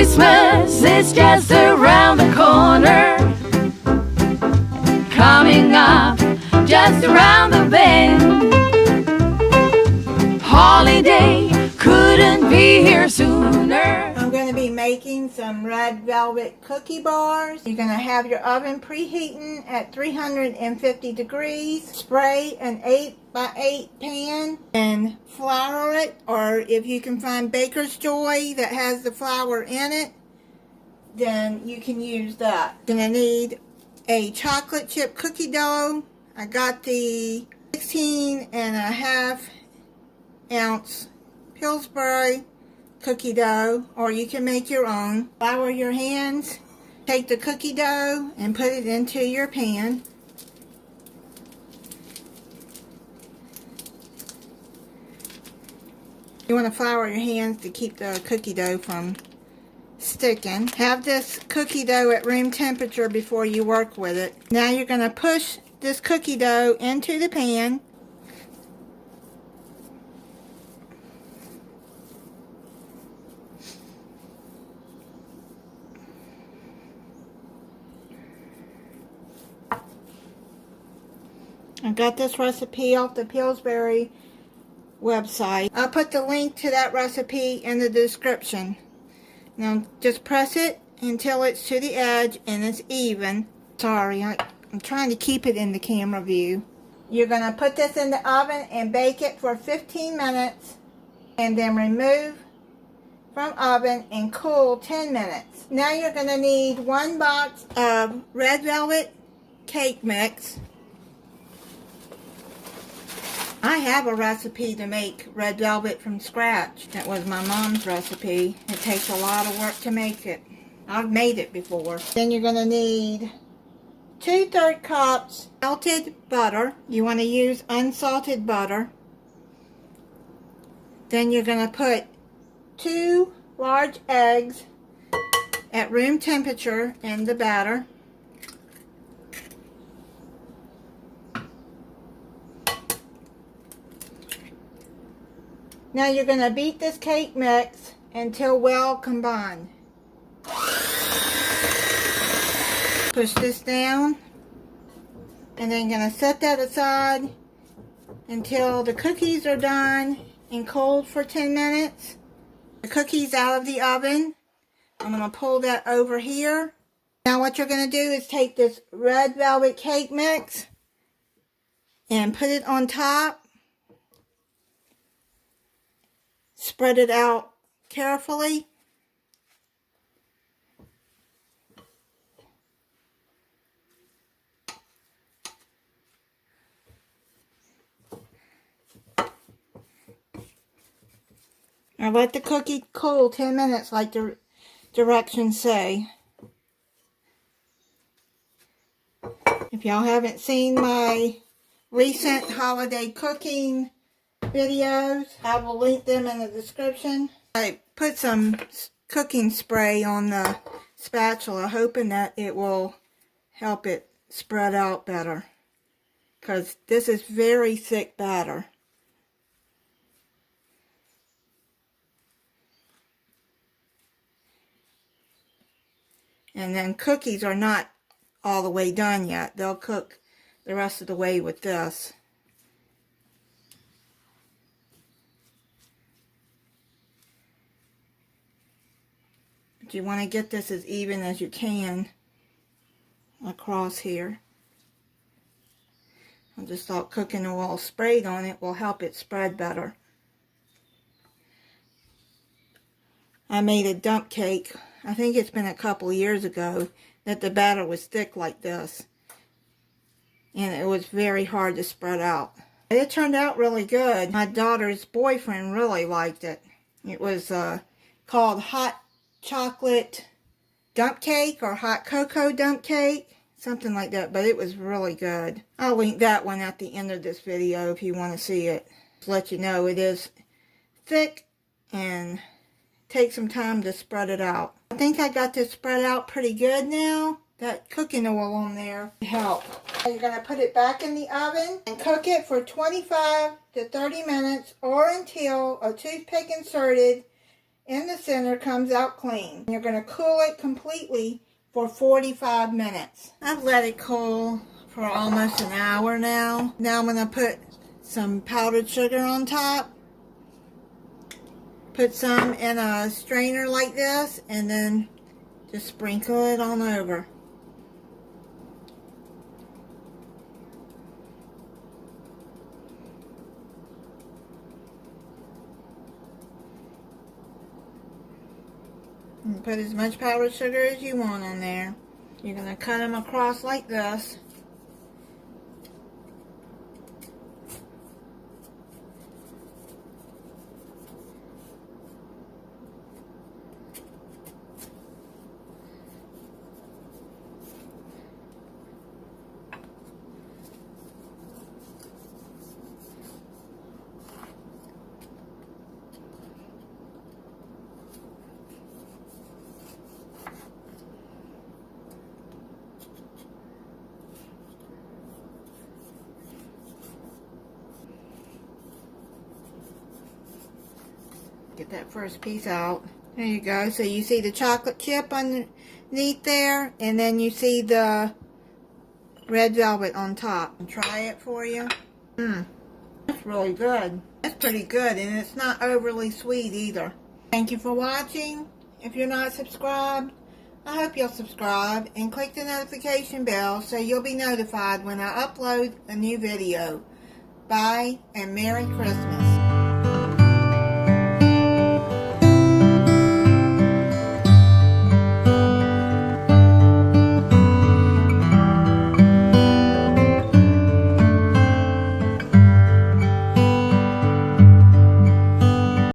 Christmas is just around the corner, coming up just around the bend. Holiday couldn't be here sooner. I'm going to be making some red velvet cookie bars. You're going to have your oven preheating at 350 degrees. Spray an 8x8 pan and flour it, or if you can find Baker's Joy that has the flour in it, then you can use that. You're going to need a chocolate chip cookie dough. I got the 16.5 ounce Pillsbury cookie dough, or you can make your own. Flour your hands, take the cookie dough and put it into your pan. You want to flour your hands to keep the cookie dough from sticking. Have this cookie dough at room temperature before you work with it. Now you're going to push this cookie dough into the pan. I got this recipe off the Pillsbury website. I'll put the link to that recipe in the description. Now just press it until it's to the edge and it's even. Sorry, I'm trying to keep it in the camera view. You're going to put this in the oven and bake it for 15 minutes and then remove from oven and cool 10 minutes. Now you're going to need 1 box of red velvet cake mix. I have a recipe to make red velvet from scratch. That was my mom's recipe. It takes a lot of work to make it. I've made it before. Then you're going to need 2/3 cups melted butter. You want to use unsalted butter. Then you're going to put 2 large eggs at room temperature in the batter. Now you're going to beat this cake mix until well combined. Push this down and then you're going to set that aside until the cookies are done and cold for 10 minutes. The cookies out of the oven. I'm going to pull that over here. Now what you're going to do is take this red velvet cake mix and put it on top. Spread it out carefully. Now let the cookie cool 10 minutes like the directions say. If y'all haven't seen my recent holiday cooking videos, I will link them in the description. I put some cooking spray on the spatula hoping that it will help it spread out better, because this is very thick batter. And then cookies are not all the way done yet. They'll cook the rest of the way with this. You want to get this as even as you can across here. I just thought cooking oil sprayed on it will help it spread better. I made a dump cake, I think it's been a couple years ago, that the batter was thick like this. And it was very hard to spread out. It turned out really good. My daughter's boyfriend really liked it. It was called hot chocolate dump cake or hot cocoa dump cake, something like that, but it was really good. I'll link that one at the end of this video if you want to see it. Just let you know it is thick and take some time to spread it out. I think I got this spread out pretty good now. That cooking oil on there helped. You're going to put it back in the oven and cook it for 25 to 30 minutes or until a toothpick inserted in the center comes out clean. You're going to cool it completely for 45 minutes. I've let it cool for almost an hour now. Now I'm going to put some powdered sugar on top. Put some in a strainer like this and then just sprinkle it on over. And put as much powdered sugar as you want on there. You're going to cut them across like this. Get that first piece out. There you go. So you see the chocolate chip underneath there, and then you see the red velvet on top. And try it for you. That's really good. That's pretty good, and it's not overly sweet either. Thank you for watching. If you're not subscribed, I hope you'll subscribe and click the notification bell so you'll be notified when I upload a new video. Bye, and Merry Christmas.